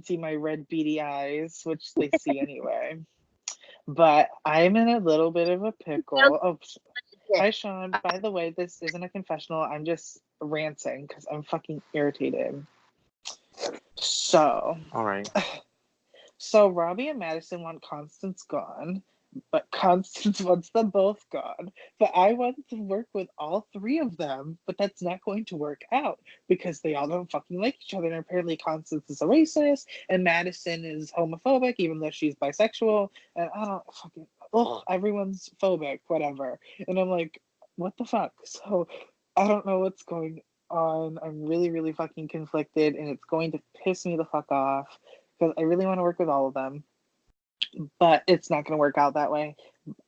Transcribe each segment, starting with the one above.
see my red beady eyes, which they see anyway. But I'm in a little bit of a Sounds pickle. Oh, legit. hi, Sean. By the way, this isn't a confessional. I'm just ranting because I'm fucking irritated. So, All right. so Robbie and Madison want Constance gone, but Constance wants them both gone. But I want to work with all three of them, but that's not going to work out because they all don't fucking like each other. And apparently, Constance is a racist, and Madison is homophobic, even though she's bisexual. And I don't fucking, ugh, everyone's phobic, whatever. And I'm like, what the fuck? So I don't know what's going on. I'm really, really fucking conflicted, and it's going to piss me the fuck off because I really want to work with all of them, but it's not going to work out that way.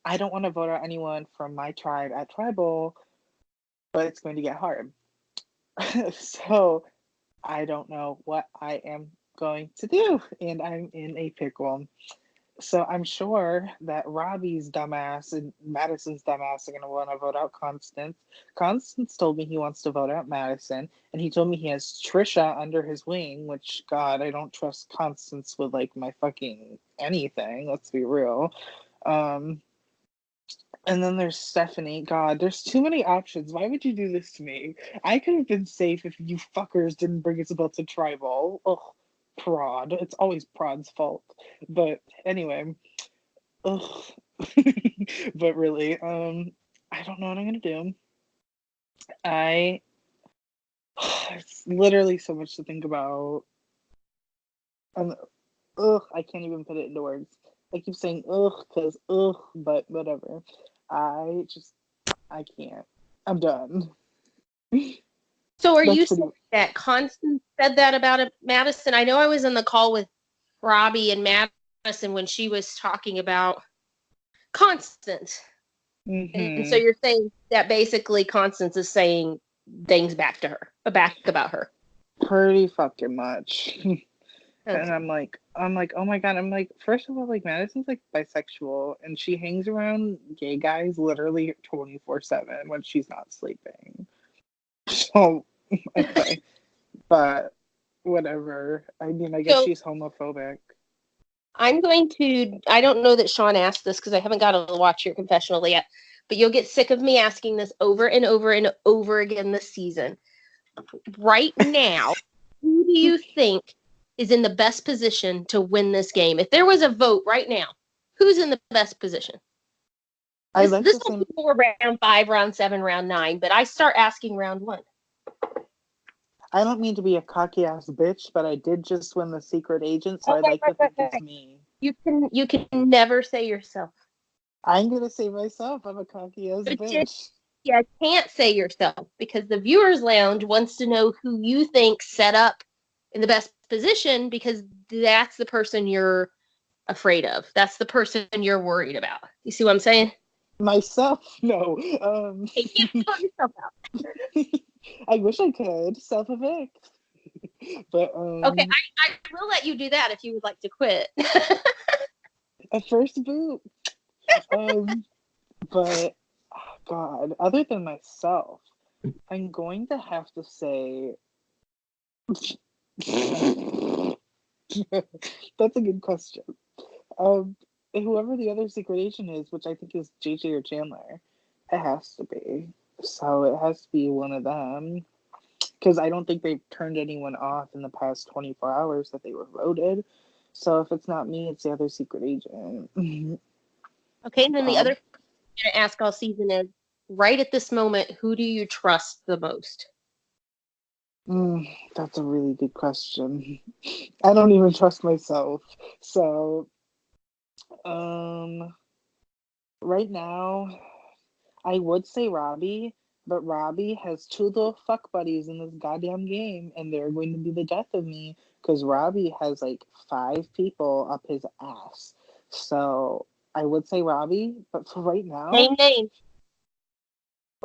I don't want to vote out anyone from my tribe at tribal, but it's going to get hard. So I don't know what I am going to do, and I'm in a pickle. So I'm sure that Robbie's dumbass and Madison's dumbass are going to want to vote out Constance. Constance told me he wants to vote out Madison, and he told me he has Trisha under his wing, which, God, I don't trust Constance with, like, my fucking anything. Let's be real. Um, and then there's Stephanie. God, there's too many options. Why would you do this to me? I could have been safe if you fuckers didn't bring Isabel to tribal. Ugh, Prod. It's always Prod's fault. But anyway, ugh. But really, I don't know what I'm gonna do. I it's literally so much to think about. Um, ugh, I can't even put it into words. I keep saying ugh because ugh, but whatever. I just I can't. I'm done. So are you That's pretty. saying that Constance said that about Madison? I know I was on the call with Robbie and Madison when she was talking about Constance. And so Mm-hmm. you're saying that basically Constance is saying things back to her, back about her. Pretty fucking much. And Okay. I'm like, oh my God. I'm like, first of all, like Madison's like bisexual and she hangs around gay guys literally 24/7 when she's not sleeping. So, okay. But whatever. I mean, I guess So she's homophobic. I don't know that Sean asked this because I haven't got to watch your confessional yet, but you'll get sick of me asking this over and over and over again this season. Right now, who do you think is in the best position to win this game? If there was a vote right now, who's in the best position? I This like this the will same. be more round 5, round 7, round 9, but I start asking round 1. I don't mean to be a cocky ass bitch, but I did just win the secret agent, so Oh I'd my like to think it's me. You can never say yourself. I'm gonna say myself, I'm a cocky ass But bitch. you can't say yourself because the viewers lounge wants to know who you think set up in the best position because that's the person you're afraid of. That's the person you're worried about. You see what I'm saying? Myself, no. You can't vote yourself out. I wish I could self evict, but Okay, I will let you do that if you would like to quit. a first boot. Um, but oh God, other than myself, I'm going to have to say that's a good question. Um, whoever the other secret agent is, which I think is JJ or Chandler, it has to be. So it has to be one of them. Because I don't think they've turned anyone off in the past 24 hours that they were voted. So if it's not me, it's the other secret agent. Okay, and then the other um, thing I'm going to ask all season is right at this moment, who do you trust the most? that's a really good question. I don't even trust myself. So, um, right now, I would say Robbie, but Robbie has two little fuck buddies in this goddamn game, and they're going to be the death of me because Robbie has like 5 people up his ass. So I would say Robbie, but for right now, Name names.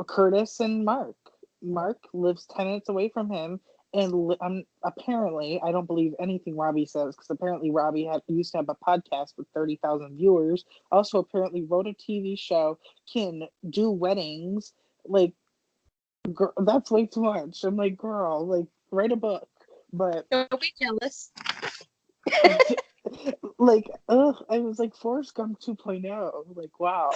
Curtis and Mark. Mark lives 10 minutes away from him, and apparently, I don't believe anything Robbie says because apparently Robbie used to have a podcast with 30,000 viewers. Also, apparently wrote a TV show, can do weddings. Like, girl, that's way too much. I'm like, girl, like, write a book. But Don't be jealous. Like, ugh, I was like Forrest Gump 2.0. Like, wow.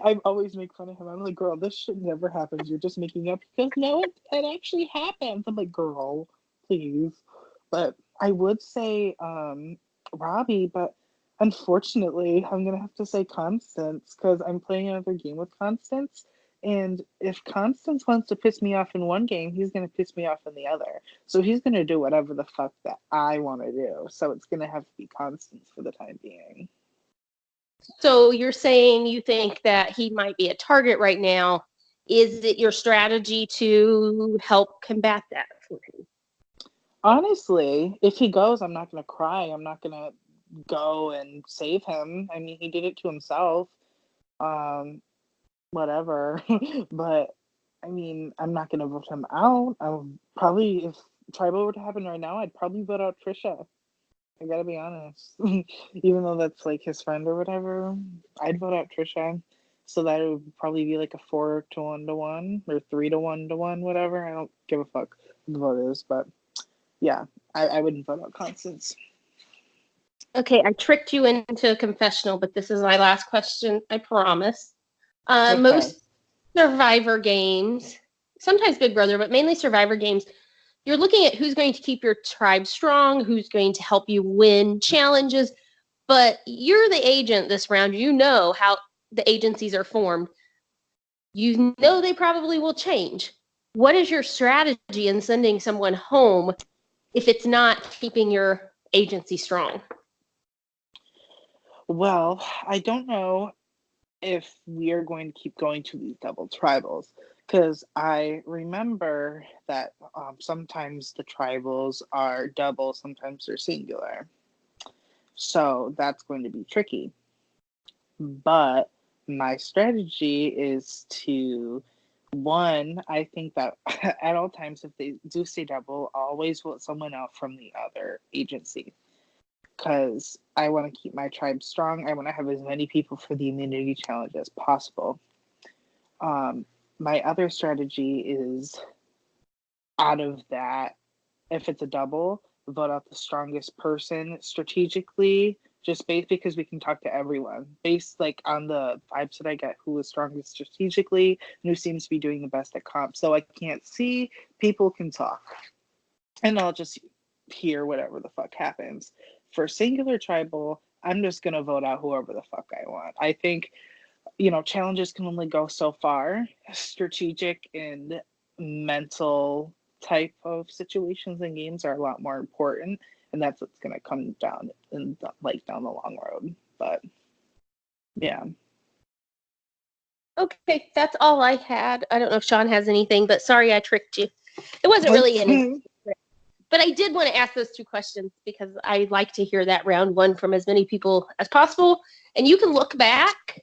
I always make fun of him. I'm like, girl, this shit never happens. You're just making up. Because no, it actually happens. I'm like, girl, please. But I would say Robbie, but unfortunately, I'm gonna have to say Constance because I'm playing another game with Constance. And if Constance wants to piss me off in one game, he's gonna piss me off in the other. So he's gonna do whatever the fuck that I want to do. So it's gonna have to be Constance for the time being. So you're saying you think that he might be a target right now. Is it your strategy to help combat that for him? Honestly, if he goes, I'm not gonna cry. I'm not gonna go and save him. I mean, he did it to himself. Um, Whatever. But I mean, I'm not gonna vote him out. I'll probably, if tribal were to happen right now, I'd probably vote out Trisha. I gotta be honest. Even though that's like his friend or whatever, I'd vote out Trisha. So that it would probably be like a 4-to-1 or 3-to-1, whatever. I don't give a fuck what the vote is, but yeah, I wouldn't vote out Constance. Okay, I tricked you into a confessional, but this is my last question, I promise. Okay. Most Survivor games, sometimes Big Brother, but mainly Survivor games, you're looking at who's going to keep your tribe strong, who's going to help you win challenges, but you're the agent this round. You know how the agencies are formed. You know they probably will change. What is your strategy in sending someone home if it's not keeping your agency strong? Well, I don't know if we are going to keep going to these double tribals because I remember that sometimes the tribals are double, sometimes they're singular. So that's going to be tricky. But my strategy is to one, I think that at all times, if they do stay double, always vote someone out from the other agency because I want to keep my tribe strong. I want to have as many people for the immunity challenge as possible. Um, my other strategy is out of that, if it's a double, vote out the strongest person strategically, just based because we can talk to everyone. Based like on the vibes that I get, who is strongest strategically and who seems to be doing the best at comp. So I can't see, people can talk. And I'll just hear whatever the fuck happens. For singular tribal, I'm just gonna vote out whoever the fuck I want. I think challenges can only go so far. Strategic and mental type of situations and games are a lot more important, and that's what's going to come down in down the long road. But yeah. Okay, that's all I had. I don't know if Sean has anything, but sorry I tricked you. It wasn't really any, but I did want to ask those two questions because I like to hear that round one from as many people as possible. And you can look back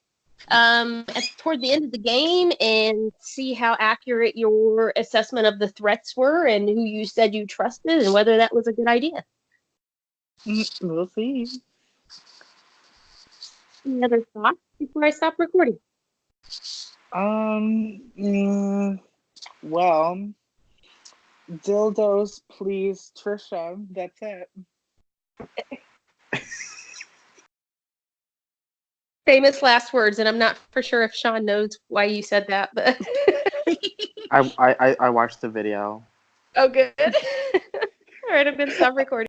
toward the end of the game and see how accurate your assessment of the threats were and who you said you trusted and whether that was a good idea. We'll see. Any other thoughts before I stop recording? Well, dildos, please, Trisha. That's it. Famous last words, and I'm not for sure if Sean knows why you said that, but I watched the video. oh, good. All right, I'm gonna stop recording.